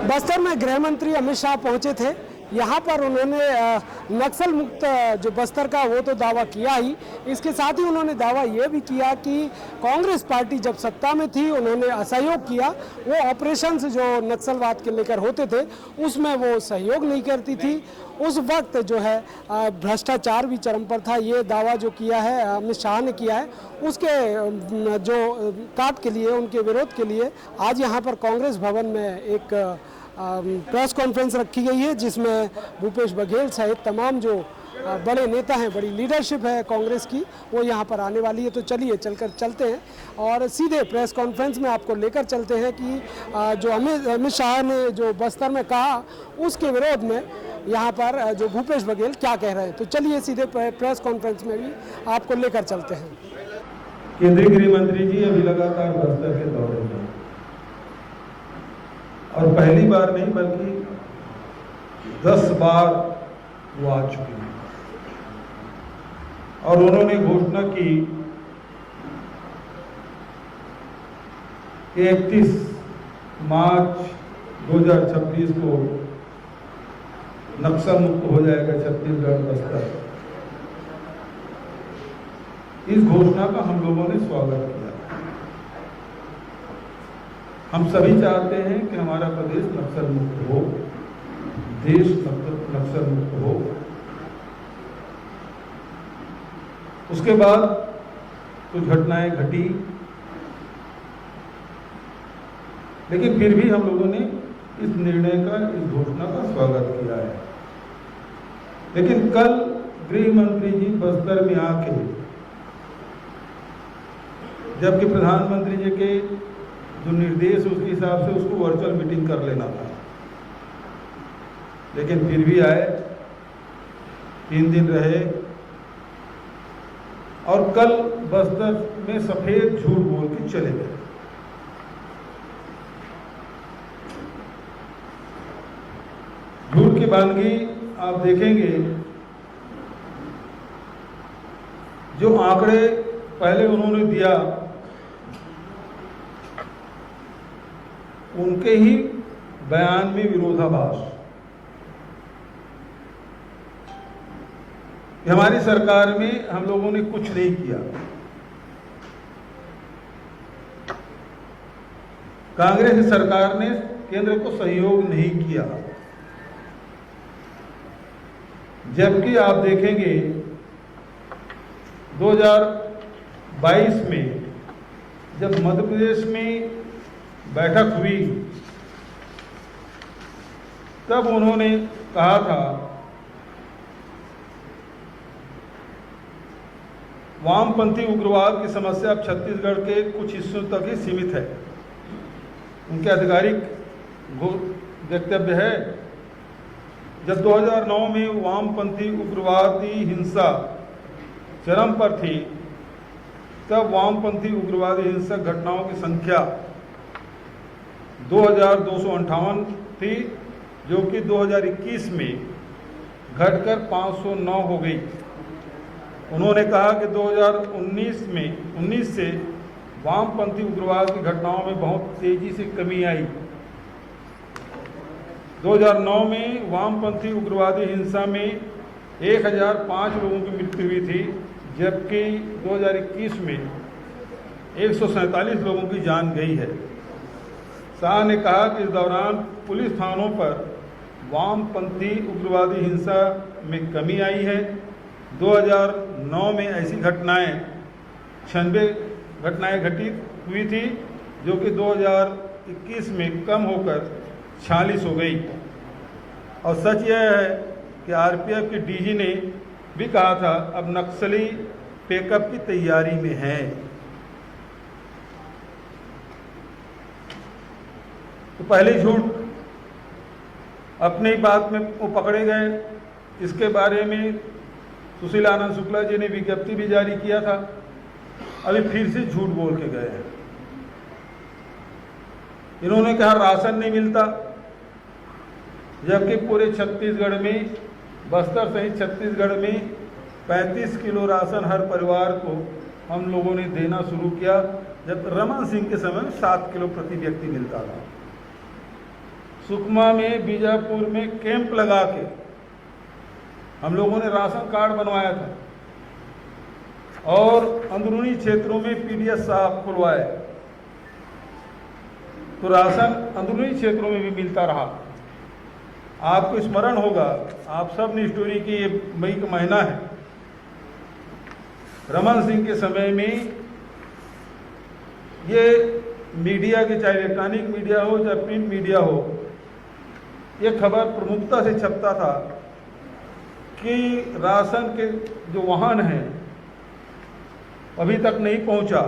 बस्तर में गृह मंत्री अमित शाह पहुंचे थे। यहाँ पर उन्होंने नक्सल मुक्त जो बस्तर का वो तो दावा किया ही, इसके साथ ही उन्होंने दावा ये भी किया कि कांग्रेस पार्टी जब सत्ता में थी उन्होंने असहयोग किया। वो ऑपरेशंस जो नक्सलवाद के लेकर होते थे उसमें वो सहयोग नहीं करती थी। उस वक्त जो है भ्रष्टाचार भी चरम पर था। ये दावा जो किया है अमित शाह ने किया है, उसके जो काट के लिए, उनके विरोध के लिए आज यहाँ पर कांग्रेस भवन में एक प्रेस कॉन्फ्रेंस रखी गई है, जिसमें भूपेश बघेल सहित तमाम जो बड़े नेता हैं, बड़ी लीडरशिप है कांग्रेस की, वो यहाँ पर आने वाली है। तो चलिए चलते हैं और सीधे प्रेस कॉन्फ्रेंस में आपको लेकर चलते हैं कि जो अमित शाह ने जो बस्तर में कहा उसके विरोध में यहाँ पर जो भूपेश बघेल क्या कह रहे हैं। तो चलिए सीधे प्रेस कॉन्फ्रेंस में भी आपको लेकर चलते हैं। केंद्रीय गृह मंत्री जी अभी लगातार बस्तर के दौरे में, और पहली बार नहीं बल्कि 10 बार वो आ चुके हैं। और उन्होंने घोषणा की कि 31 मार्च 2026 को नक्सल मुक्त हो जाएगा छत्तीसगढ़ बस्तर। इस घोषणा का हम लोगों ने स्वागत किया। हम सभी चाहते हैं कि हमारा प्रदेश नक्सल मुक्त हो, देश नक्सल मुक्त हो। उसके बाद कुछ घटनाएं घटी, लेकिन फिर भी हम लोगों ने इस निर्णय का, इस घोषणा का स्वागत किया है। लेकिन कल गृह मंत्री जी बस्तर में आके, जबकि प्रधानमंत्री जी के जो निर्देश उसके हिसाब से उसको वर्चुअल मीटिंग कर लेना था, लेकिन फिर भी आए, 3 दिन रहे और कल बस्तर में सफेद झूठ बोल के चले गए। झूठ की वानगी आप देखेंगे, जो आंकड़े पहले उन्होंने दिया उनके ही बयान में विरोधाभास। हमारी सरकार में हम लोगों ने कुछ नहीं किया, कांग्रेस सरकार ने केंद्र को सहयोग नहीं किया। जबकि आप देखेंगे 2022 में जब मध्य प्रदेश में बैठक हुई, तब उन्होंने कहा था वामपंथी उग्रवाद की समस्या अब छत्तीसगढ़ के कुछ हिस्सों तक ही सीमित है। उनके आधिकारिक वक्तव्य है। जब 2009 में वामपंथी उग्रवादी हिंसा चरम पर थी, तब वामपंथी उग्रवादी हिंसक घटनाओं की संख्या 2258 थी, जो कि 2021 में घटकर 509 हो गई। उन्होंने कहा कि 2019 से वामपंथी उग्रवाद की घटनाओं में बहुत तेजी से कमी आई। 2009 में वामपंथी उग्रवादी हिंसा में 1005 लोगों की मृत्यु हुई थी, जबकि 2021 में 147 लोगों की जान गई है। शाह ने कहा कि इस दौरान पुलिस थानों पर वामपंथी उग्रवादी हिंसा में कमी आई है। 2009 में ऐसी घटनाएं 96 घटनाएं घटित हुई थी, जो कि 2021 में कम होकर 46 हो गई। और सच यह है कि आरपीएफ के डीजी ने भी कहा था अब नक्सली पैकअप की तैयारी में है। तो पहले झूठ अपनी बात में वो पकड़े गए। इसके बारे में सुशील आनंद शुक्ला जी ने विज्ञप्ति भी जारी किया था। अभी फिर से झूठ बोल के गए हैं। इन्होंने कहा राशन नहीं मिलता, जबकि पूरे छत्तीसगढ़ में, बस्तर सहित छत्तीसगढ़ में 35 किलो राशन हर परिवार को हम लोगों ने देना शुरू किया, जब रमन सिंह के समय 7 किलो प्रति व्यक्ति मिलता था। सुकमा में, बीजापुर में कैंप लगा के हम लोगों ने राशन कार्ड बनवाया था और अंदरूनी क्षेत्रों में पीडीएस साहब खुलवाए, तो राशन अंदरूनी क्षेत्रों में भी मिलता रहा। आपको स्मरण होगा, आप सब ने स्टोरी की, ये मई का महीना है, रमन सिंह के समय में ये मीडिया के, चाहे इलेक्ट्रॉनिक मीडिया हो चाहे प्रिंट मीडिया हो, ये खबर प्रमुखता से छपता था कि राशन के जो वाहन हैं अभी तक नहीं पहुंचा,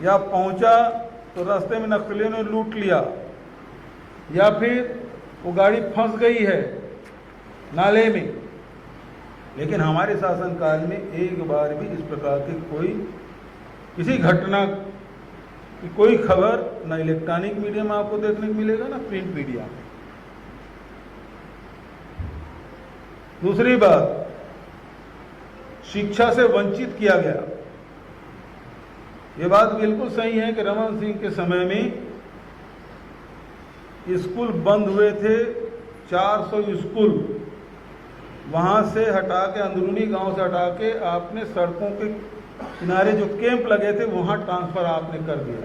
या पहुंचा तो रास्ते में नक्सलियों ने लूट लिया, या फिर वो गाड़ी फंस गई है नाले में। लेकिन हमारे शासनकाल में एक बार भी इस प्रकार की कोई किसी घटना की कोई खबर ना इलेक्ट्रॉनिक मीडिया में आपको देखने को मिलेगा, ना प्रिंट मीडिया में। दूसरी बात, शिक्षा से वंचित किया गया। ये बात बिल्कुल सही है कि रमन सिंह के समय में स्कूल बंद हुए थे, 400 स्कूल वहाँ से हटा के, अंदरूनी गांव से हटा के आपने सड़कों के किनारे जो कैंप लगे थे वहाँ ट्रांसफ़र आपने कर दिया।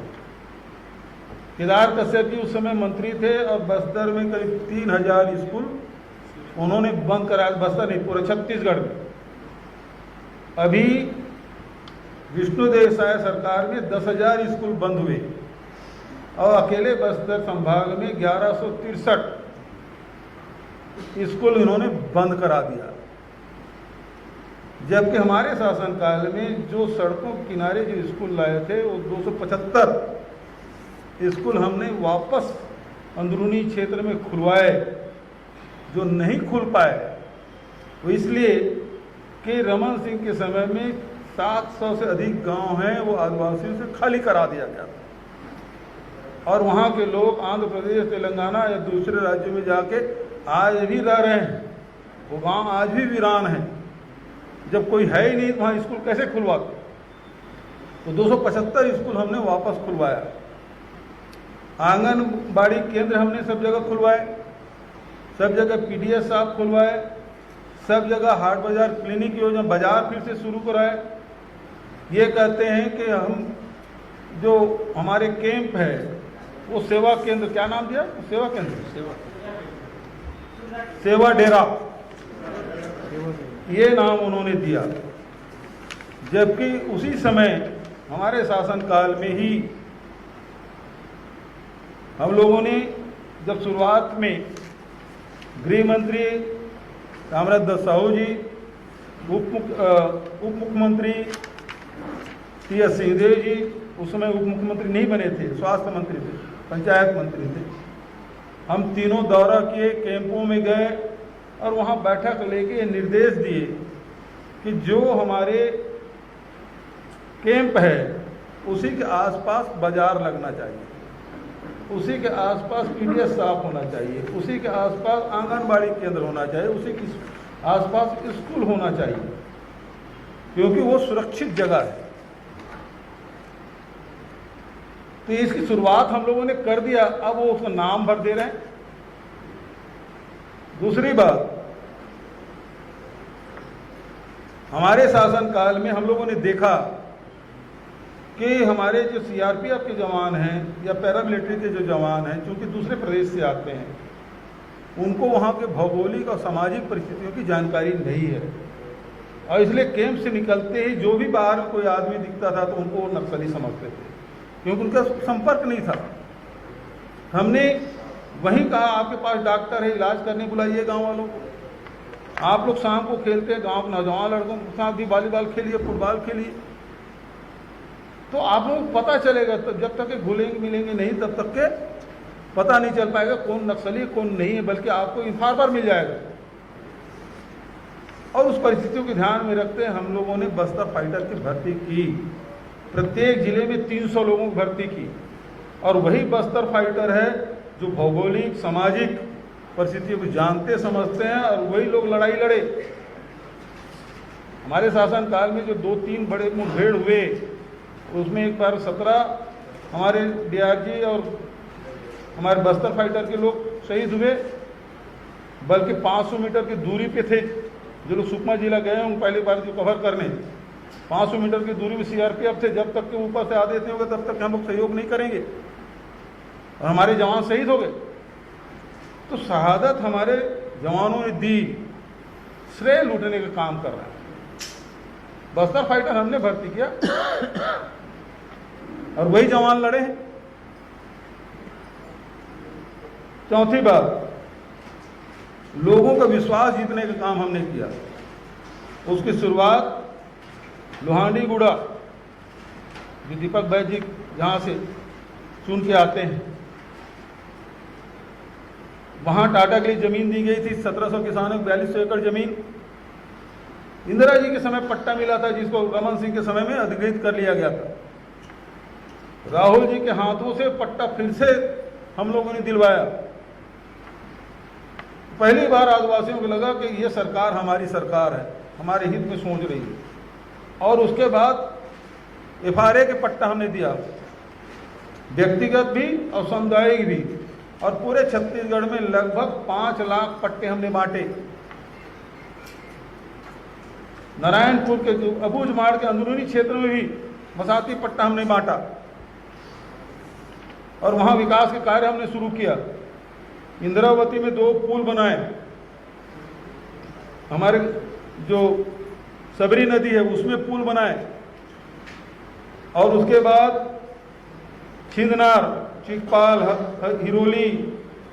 केदार कश्यप जी उस समय मंत्री थे और बस्तर में करीब 3000 स्कूल उन्होंने बंद कराया, बस्तर नहीं पूरे छत्तीसगढ़ में। अभी विष्णुदेव साय सरकार में 10,000 स्कूल बंद हुए और अकेले बस्तर संभाग में 1163 स्कूल इन्होंने बंद करा दिया। जबकि हमारे शासनकाल में जो सड़कों के किनारे जो स्कूल लाए थे वो 275 स्कूल हमने वापस अंदरूनी क्षेत्र में खुलवाए। जो नहीं खुल पाए वो इसलिए कि रमन सिंह के समय में 700 से अधिक गांव हैं वो आदिवासियों से खाली करा दिया गया था, और वहाँ के लोग आंध्र प्रदेश, तेलंगाना या दूसरे राज्यों में जाके आज भी रह रहे हैं। वो गांव आज भी वीरान है। जब कोई है ही नहीं तो वहाँ स्कूल कैसे खुलवाते? तो 275 स्कूल हमने वापस खुलवाया। आंगनबाड़ी केंद्र हमने सब जगह खुलवाए, सब जगह पीडीएस साहब खुलवाए, सब जगह हाट बाजार क्लिनिक योजना, बाजार फिर से शुरू कराए। ये कहते हैं कि हम जो हमारे कैंप है वो सेवा केंद्र, क्या नाम दिया? सेवा केंद्र, सेवा डेरा, ये नाम उन्होंने दिया। जबकि उसी समय हमारे शासनकाल में ही हम लोगों ने जब शुरुआत में गृह मंत्री रामराज साहू जी, उप मुख्यमंत्री टी.एस. सिंहदेव जी, उस समय उप मुख्यमंत्री नहीं बने थे, स्वास्थ्य मंत्री थे, पंचायत मंत्री थे, हम तीनों दौरा किए, कैंपों में गए और वहाँ बैठक लेके निर्देश दिए कि जो हमारे कैंप है उसी के आसपास बाजार लगना चाहिए, उसी के आसपास पीडीएस साफ होना चाहिए, उसी के आसपास आंगनबाड़ी केंद्र होना चाहिए, उसी के आसपास स्कूल होना चाहिए, क्योंकि वो सुरक्षित जगह है। तो इसकी शुरुआत हम लोगों ने कर दिया, अब वो उसका नाम भर दे रहे हैं। दूसरी बात, हमारे शासनकाल में हम लोगों ने देखा कि हमारे जो सीआरपीएफ के जवान हैं या पैरामिलिट्री के जो जवान हैं, चूंकि दूसरे प्रदेश से आते हैं, उनको वहाँ के भौगोलिक और सामाजिक परिस्थितियों की जानकारी नहीं है, और इसलिए कैंप से निकलते ही जो भी बाहर कोई आदमी दिखता था तो उनको नक्सली समझते थे, क्योंकि उनका संपर्क नहीं था। हमने वहीं कहा आपके पास डॉक्टर है, इलाज करने बुलाइए गांव वालों को। आप लोग शाम को खेलते हैं, गांव के नौजवान लड़कों के साथ भी वॉलीबॉल खेलिए, फुटबॉल खेलिए, तो आप लोगों को पता चलेगा। तो जब तक के घुलेंगे मिलेंगे नहीं तब तक के पता नहीं चल पाएगा कौन नक्सली कौन नहीं है, बल्कि आपको इन्फॉर्मर मिल जाएगा। और उस परिस्थितियों को ध्यान में रखते हम लोगों ने बस्तर फाइटर की भर्ती की, प्रत्येक जिले में 300 लोगों की भर्ती की, और वही बस्तर फाइटर है जो भौगोलिक सामाजिक परिस्थितियों को जानते समझते हैं, और वही लोग लड़ाई लड़े। हमारे शासनकाल में जो 2-3 बड़े मुठभेड़ हुए, उसमें एक बार 17 हमारे डीआरजी और हमारे बस्तर फाइटर के लोग शहीद हुए, बल्कि 500 मीटर की दूरी पे थे। जो लोग सुकमा जिला गए हों पहली बार जो कवर करने, 500 मीटर की दूरी में सीआरपीएफ थे। जब तक के ऊपर से आदेश नहीं होगा तब तक हम लोग सहयोग नहीं करेंगे, और हमारे जवान शहीद हो गए। तो शहादत हमारे जवानों ने दी, श्रेय लूटने का काम कर रहा है। बस्तर फाइटर हमने भर्ती किया और वही जवान लड़े हैं। चौथी बात, लोगों का विश्वास जीतने का काम हमने किया। उसकी शुरुआत लोहांडी गुड़ा, जो दीपक भाई जी जहाँ से चुन के आते हैं, वहाँ टाटा के लिए ज़मीन दी गई थी। 1700 किसानों को 4200 एकड़ ज़मीन। इंदिरा जी के समय पट्टा मिला था, जिसको रमन सिंह के समय में अधिकृत कर लिया गया था। राहुल जी के हाथों से पट्टा फिर से हम लोगों ने दिलवाया। पहली बार आदिवासियों को लगा कि ये सरकार हमारी सरकार है, हमारे हित में सोच रही है। और उसके बाद एफआरए के पट्टा हमने दिया, व्यक्तिगत भी और सामुदायिक भी। और पूरे छत्तीसगढ़ में लगभग 5 लाख पट्टे हमने बांटे। नारायणपुर के जो अबूझमाड़ के अंदरूनी क्षेत्र में भी वसाहती पट्टा हमने बांटा, और वहां विकास के कार्य हमने शुरू किया। इंद्रावती में 2 पुल बनाए, हमारे जो सबरी नदी है उसमें पुल बनाए, और उसके बाद छिंदनार, चिकपाल, हिरोली,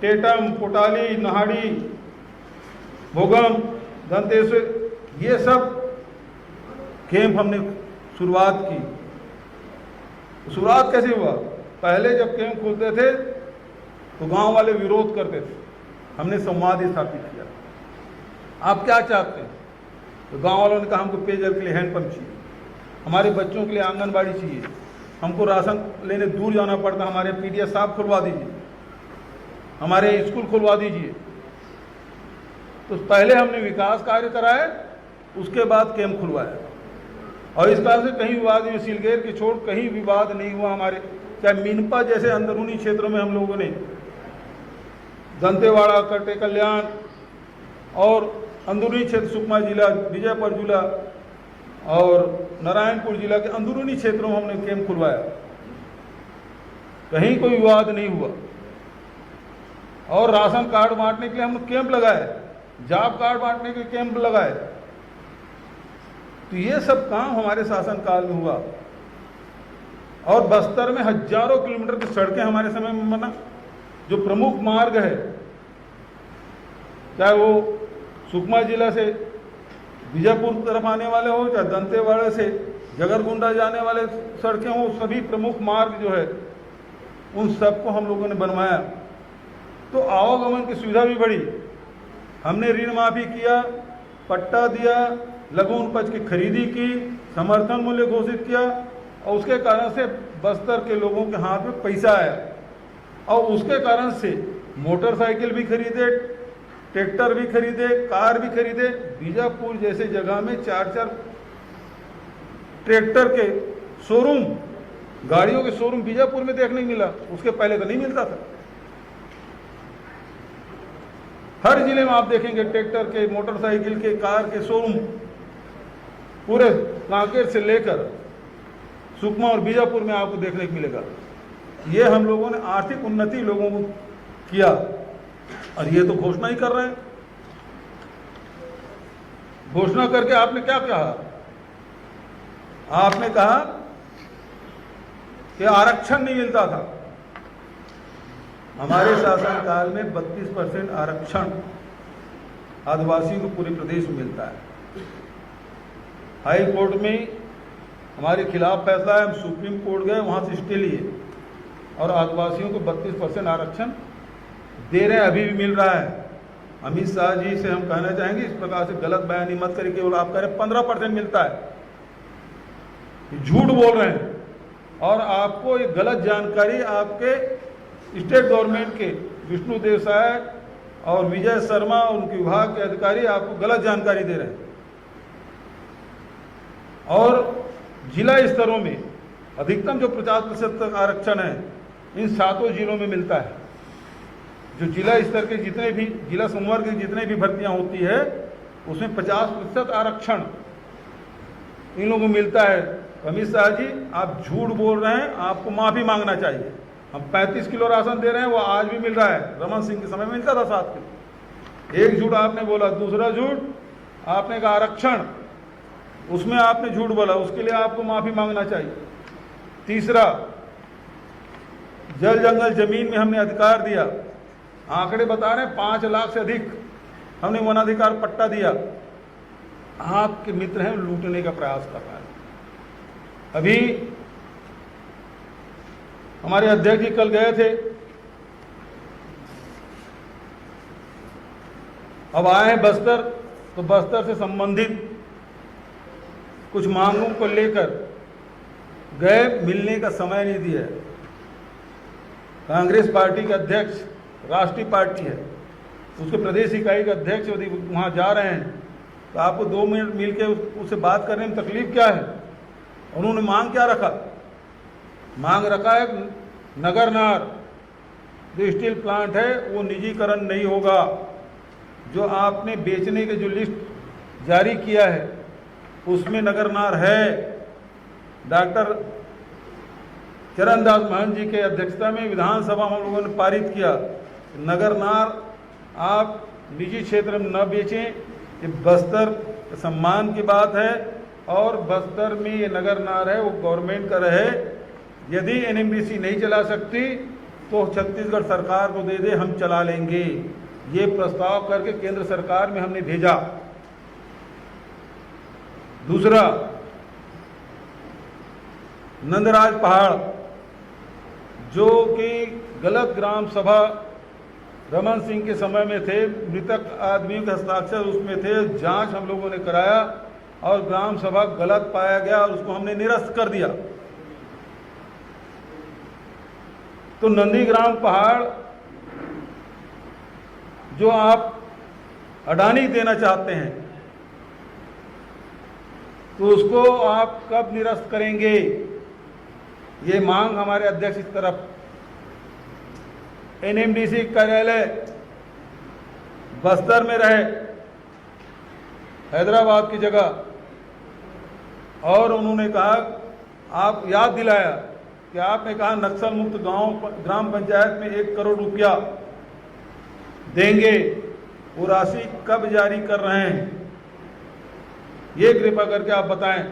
टेटम, कोटाली, नहाड़ी, भोगम, दंतेश्वर, ये सब कैंप हमने शुरुआत की। शुरुआत कैसे हुआ? पहले जब कैंप खुलते थे तो गांव वाले विरोध करते थे, हमने संवाद स्थापित किया। आप क्या चाहते हैं? तो गांव वालों ने कहा हमको पेयजल के लिए हैंडपंप चाहिए, हमारे बच्चों के लिए आंगनबाड़ी चाहिए, हमको राशन लेने दूर जाना पड़ता, हमारे पीडीएस साहब खुलवा दीजिए, हमारे स्कूल खुलवा दीजिए। तो पहले हमने विकास कार्य कराए, उसके बाद कैंप खुलवाया। और इस कारण से कहीं विवाद में सिलगेर के छोड़ कहीं विवाद नहीं हुआ। हमारे चाहे मिनपा जैसे अंदरूनी क्षेत्रों में हम लोगों ने दंतेवाड़ा, कटे कल्याण और अंदरूनी क्षेत्र सुकमा जिला, विजयपुर जिला और नारायणपुर जिला के अंदरूनी क्षेत्रों में हमने कैंप खुलवाया, कहीं कोई विवाद नहीं हुआ। और राशन कार्ड बांटने के लिए हम कैंप लगाए, जॉब कार्ड बांटने के कैंप लगाए। तो ये सब काम हमारे शासनकाल में हुआ। और बस्तर में हजारों किलोमीटर की सड़कें हमारे समय में बना। जो प्रमुख मार्ग है, चाहे वो सुकमा जिला से बीजापुर तरफ आने वाले हो, चाहे दंतेवाड़ा से जगरगुंडा जाने वाले सड़कें हो, सभी प्रमुख मार्ग जो है उन सबको हम लोगों ने बनवाया। तो आवागमन की सुविधा भी बढ़ी। हमने ऋण माफी किया, पट्टा दिया, लघु उपज की खरीदी की, समर्थन मूल्य घोषित किया, और उसके कारण से बस्तर के लोगों के हाथ में पैसा आया। और उसके कारण से मोटरसाइकिल भी खरीदे, ट्रैक्टर भी खरीदे, कार भी खरीदे। बीजापुर जैसे जगह में 4-4 ट्रैक्टर के शोरूम, गाड़ियों के शोरूम बीजापुर में देखने को मिला, उसके पहले तो नहीं मिलता था। हर जिले में आप देखेंगे ट्रैक्टर के, मोटरसाइकिल के, कार के शोरूम, पूरे कांकेर से लेकर सुकमा और बीजापुर में आपको देखने को मिलेगा। ये हम लोगों ने आर्थिक उन्नति लोगों को किया, और ये तो घोषणा ही कर रहे हैं। घोषणा करके आपने क्या कहा? आपने कहा कि आरक्षण नहीं मिलता था। हमारे शासनकाल में 32% आरक्षण आदिवासियों को पूरे प्रदेश में मिलता है। हाई कोर्ट में हमारे खिलाफ फैसला है, हम सुप्रीम कोर्ट गए, वहाँ से स्टे लिए, और आदिवासियों को 32% आरक्षण दे रहे हैं, अभी भी मिल रहा है। अमित शाह जी से हम कहना चाहेंगे, इस प्रकार से गलत बयानी मत करिए। केवल आप कह रहे हैं 15% मिलता है, झूठ बोल रहे हैं। और आपको ये गलत जानकारी आपके स्टेट गवर्नमेंट के विष्णु देसाई और विजय शर्मा और उनके विभाग के अधिकारी आपको गलत जानकारी दे रहे हैं। और जिला स्तरों में अधिकतम जो 50% तक आरक्षण है इन 7 जिलों में मिलता है। जो जिला स्तर के जितने भी जिला संवर्ग की जितने भी भर्तियां होती है उसमें 50% आरक्षण इन लोगों को मिलता है। अमित शाह जी, आप झूठ बोल रहे हैं, आपको माफी मांगना चाहिए। हम 35 किलो राशन दे रहे हैं, वो आज भी मिल रहा है। रमन सिंह के समय में मिलता था 7 किलो। एक झूठ आपने बोला। दूसरा झूठ आपने कहा आरक्षण, उसमें आपने झूठ बोला, उसके लिए आपको माफी मांगना चाहिए। तीसरा, जल जंगल जमीन में हमने अधिकार दिया, आंकड़े बता रहे हैं 5 लाख से अधिक हमने वनाधिकार पट्टा दिया। आपके मित्र हैं, लूटने का प्रयास कर रहा है। अभी हमारे अध्यक्ष जी कल गए थे, अब आए हैं बस्तर, तो बस्तर से संबंधित कुछ मांगों को लेकर गए, मिलने का समय नहीं दिया। कांग्रेस पार्टी के अध्यक्ष, राष्ट्रीय पार्टी है, उसके प्रदेश इकाई के अध्यक्ष यदि वहाँ जा रहे हैं तो आपको 2 मिनट मिल के उससे बात करने में तकलीफ क्या है? उन्होंने मांग क्या रखा? मांग रखा है नगरनार जो स्टील प्लांट है वो निजीकरण नहीं होगा। जो आपने बेचने के जो लिस्ट जारी किया है उसमें नगरनार है। डॉक्टर चरणदास महंत जी के अध्यक्षता में विधानसभा में हम लोगों ने पारित किया, नगरनार आप निजी क्षेत्र में न बेचें। ये बस्तर सम्मान की बात है और बस्तर में ये नगरनार है वो गवर्नमेंट का रहे। यदि एनएमडीसी नहीं चला सकती तो छत्तीसगढ़ सरकार को दे दे, हम चला लेंगे। ये प्रस्ताव करके केंद्र सरकार में हमने भेजा। दूसरा, नंदराज पहाड़ जो कि गलत ग्राम सभा रमन सिंह के समय में थे, मृतक आदमियों के हस्ताक्षर उसमें थे, जांच हम लोगों ने कराया और ग्राम सभा गलत पाया गया और उसको हमने निरस्त कर दिया। तो नंदीग्राम पहाड़ जो आप अडानी देना चाहते हैं तो उसको आप कब निरस्त करेंगे? ये मांग हमारे अध्यक्ष की तरफ। एनएमडीसी कार्यालय बस्तर में रहे, हैदराबाद की जगह। और उन्होंने कहा, आप याद दिलाया कि आपने कहा नक्सल मुक्त गांव ग्राम पंचायत में 1 करोड़ रुपया देंगे, वो राशि कब जारी कर रहे हैं? ये कृपा करके आप बताएं।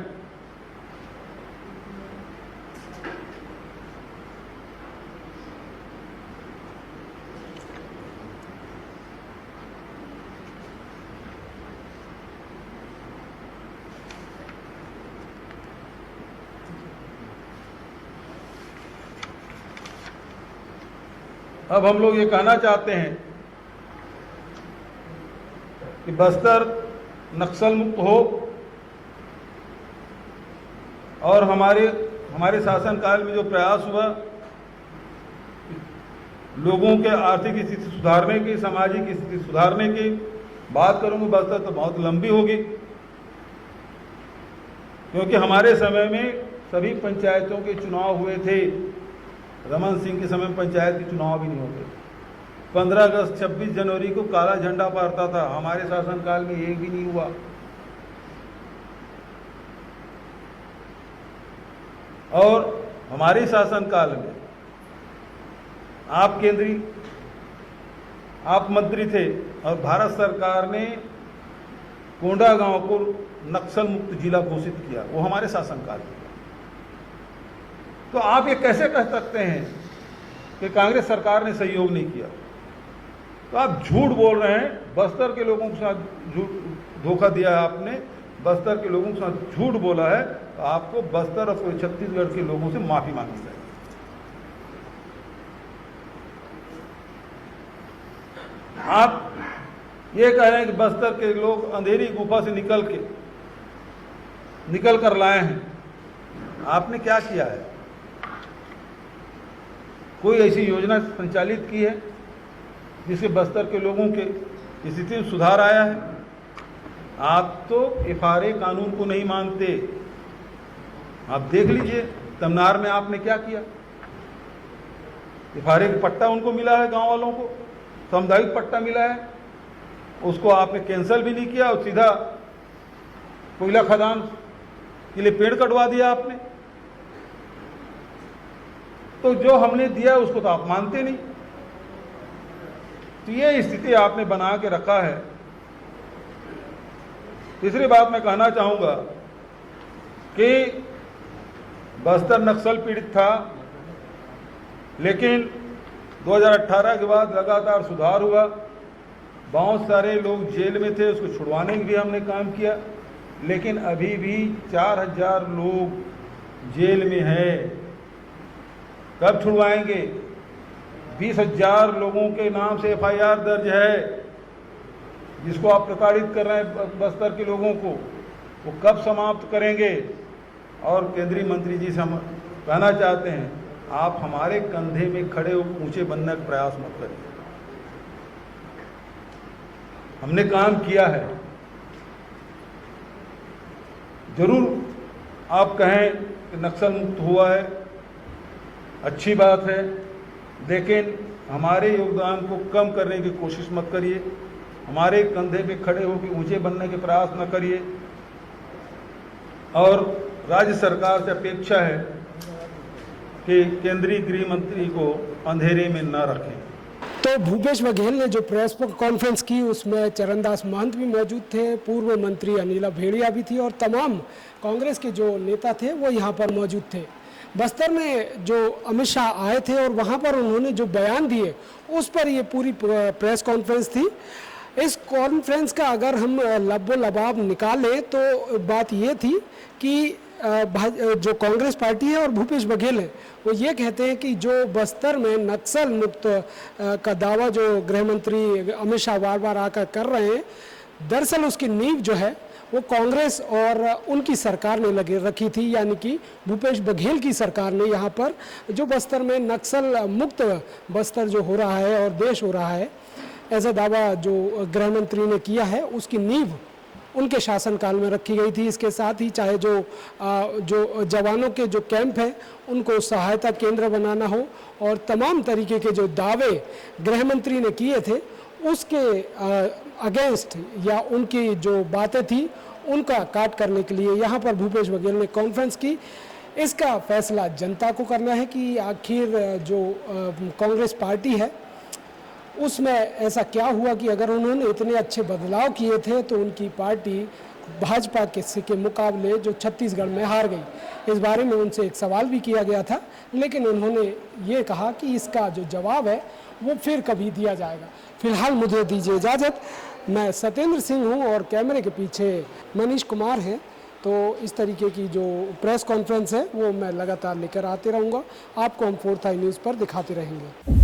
अब हम लोग ये कहना चाहते हैं कि बस्तर नक्सल मुक्त हो और हमारे शासनकाल में जो प्रयास हुआ लोगों के आर्थिक स्थिति सुधारने की, सामाजिक स्थिति सुधारने की बात करूंगा, बस्तर तो बहुत लंबी होगी क्योंकि हमारे समय में सभी पंचायतों के चुनाव हुए थे। रमन सिंह के समय में पंचायत के चुनाव भी नहीं होते। 15 अगस्त 26 जनवरी को काला झंडा फहरता था, हमारे शासनकाल में एक भी नहीं हुआ। और हमारे शासनकाल में आप मंत्री थे और भारत सरकार ने कोंडागांव को नक्सल मुक्त जिला घोषित किया, वो हमारे शासनकाल में। तो आप ये कैसे कह सकते हैं कि कांग्रेस सरकार ने सहयोग नहीं किया? तो आप झूठ बोल रहे हैं। बस्तर के लोगों के साथ धोखा दिया है आपने, बस्तर के लोगों के साथ झूठ बोला है। तो आपको बस्तर और पूरे छत्तीसगढ़ के लोगों से माफी मांगनी चाहिए। आप ये कह रहे हैं कि बस्तर के लोग अंधेरी गुफा से निकल कर लाए हैं। आपने क्या किया है? कोई ऐसी योजना संचालित की है जिससे बस्तर के लोगों के स्थिति में सुधार आया है? आप तो एफआरए कानून को नहीं मानते। आप देख लीजिए तमनार में आपने क्या किया। एफआरए का पट्टा उनको मिला है गांव वालों को, सामुदायिक पट्टा मिला है, उसको आपने कैंसिल भी नहीं किया और सीधा कोयला खदान के लिए पेड़ कटवा दिया आपने। तो जो हमने दिया उसको तो आप मानते नहीं। तो ये स्थिति आपने बना के रखा है। तीसरी बात मैं कहना चाहूँगा कि बस्तर नक्सल पीड़ित था, लेकिन 2018 के बाद लगातार सुधार हुआ। बहुत सारे लोग जेल में थे, उसको छुड़वाने के भी हमने काम किया, लेकिन अभी भी 4000 लोग जेल में हैं। कब छुड़वाएंगे? 20,000 लोगों के नाम से FIR दर्ज है, जिसको आप प्रताड़ित कर रहे हैं बस्तर के लोगों को, वो कब समाप्त करेंगे? और केंद्रीय मंत्री जी से हम कहना चाहते हैं, आप हमारे कंधे में खड़े हो ऊंचे बनने का प्रयास मत करिए। हमने काम किया है। जरूर आप कहें कि नक्सल मुक्त हुआ है, अच्छी बात है, लेकिन हमारे योगदान को कम करने की कोशिश मत करिए। हमारे कंधे पे खड़े होकर ऊंचे बनने के प्रयास न करिए। और राज्य सरकार से अपेक्षा है कि केंद्रीय गृह मंत्री को अंधेरे में न रखें। तो भूपेश बघेल ने जो प्रेस कॉन्फ्रेंस की उसमें चरणदास महंत भी मौजूद थे, पूर्व मंत्री अनिला भेड़िया भी थी और तमाम कांग्रेस के जो नेता थे वो यहाँ पर मौजूद थे। बस्तर में जो अमित शाह आए थे और वहाँ पर उन्होंने जो बयान दिए उस पर ये पूरी प्रेस कॉन्फ्रेंस थी। इस कॉन्फ्रेंस का अगर हम लब्बो लबाब निकालें तो बात ये थी कि जो कांग्रेस पार्टी है और भूपेश बघेल है वो ये कहते हैं कि जो बस्तर में नक्सल मुक्त का दावा जो गृह मंत्री अमित शाह बार बार आकर कर रहे हैं, दरअसल उसकी नींव जो है वो कांग्रेस और उनकी सरकार ने लगे रखी थी, यानी कि भूपेश बघेल की सरकार ने यहाँ पर जो बस्तर में नक्सल मुक्त बस्तर जो हो रहा है और देश हो रहा है, ऐसा दावा जो गृह मंत्री ने किया है, उसकी नींव उनके शासनकाल में रखी गई थी। इसके साथ ही चाहे जो जवानों के जो कैंप हैं उनको सहायता केंद्र बनाना हो और तमाम तरीके के जो दावे गृह मंत्री ने किए थे उसके अगेंस्ट या उनकी जो बातें थी उनका काट करने के लिए यहाँ पर भूपेश बघेल ने कॉन्फ्रेंस की। इसका फैसला जनता को करना है कि आखिर जो कांग्रेस पार्टी है उसमें ऐसा क्या हुआ कि अगर उन्होंने इतने अच्छे बदलाव किए थे तो उनकी पार्टी भाजपा के मुकाबले जो छत्तीसगढ़ में हार गई। इस बारे में उनसे एक सवाल भी किया गया था, लेकिन उन्होंने ये कहा कि इसका जो जवाब है वो फिर कभी दिया जाएगा। फिलहाल मुझे दीजिए इजाज़त। मैं सत्येंद्र सिंह हूँ और कैमरे के पीछे मनीष कुमार हैं। तो इस तरीके की जो प्रेस कॉन्फ्रेंस है वो मैं लगातार लेकर आते रहूँगा, आपको हम 4th आई न्यूज़ पर दिखाते रहेंगे।